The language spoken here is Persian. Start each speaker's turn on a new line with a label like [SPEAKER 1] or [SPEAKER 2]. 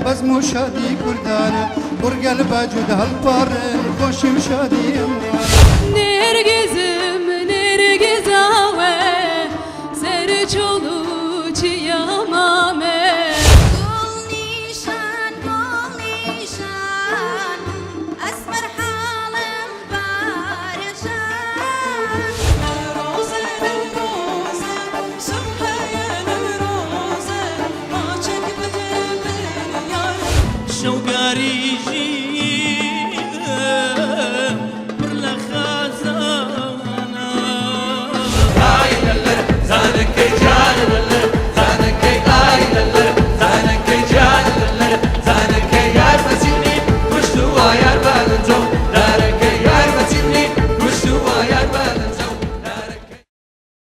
[SPEAKER 1] بزم شادي كردانا برقل باجود هالبار خوشي وشادي
[SPEAKER 2] نرگزم نرگزاوه سر چولو چیامامه
[SPEAKER 3] گل نیشان اسمر حالم بارشان
[SPEAKER 4] روزه سبحان روزه ما چک بده یار
[SPEAKER 5] شوقاري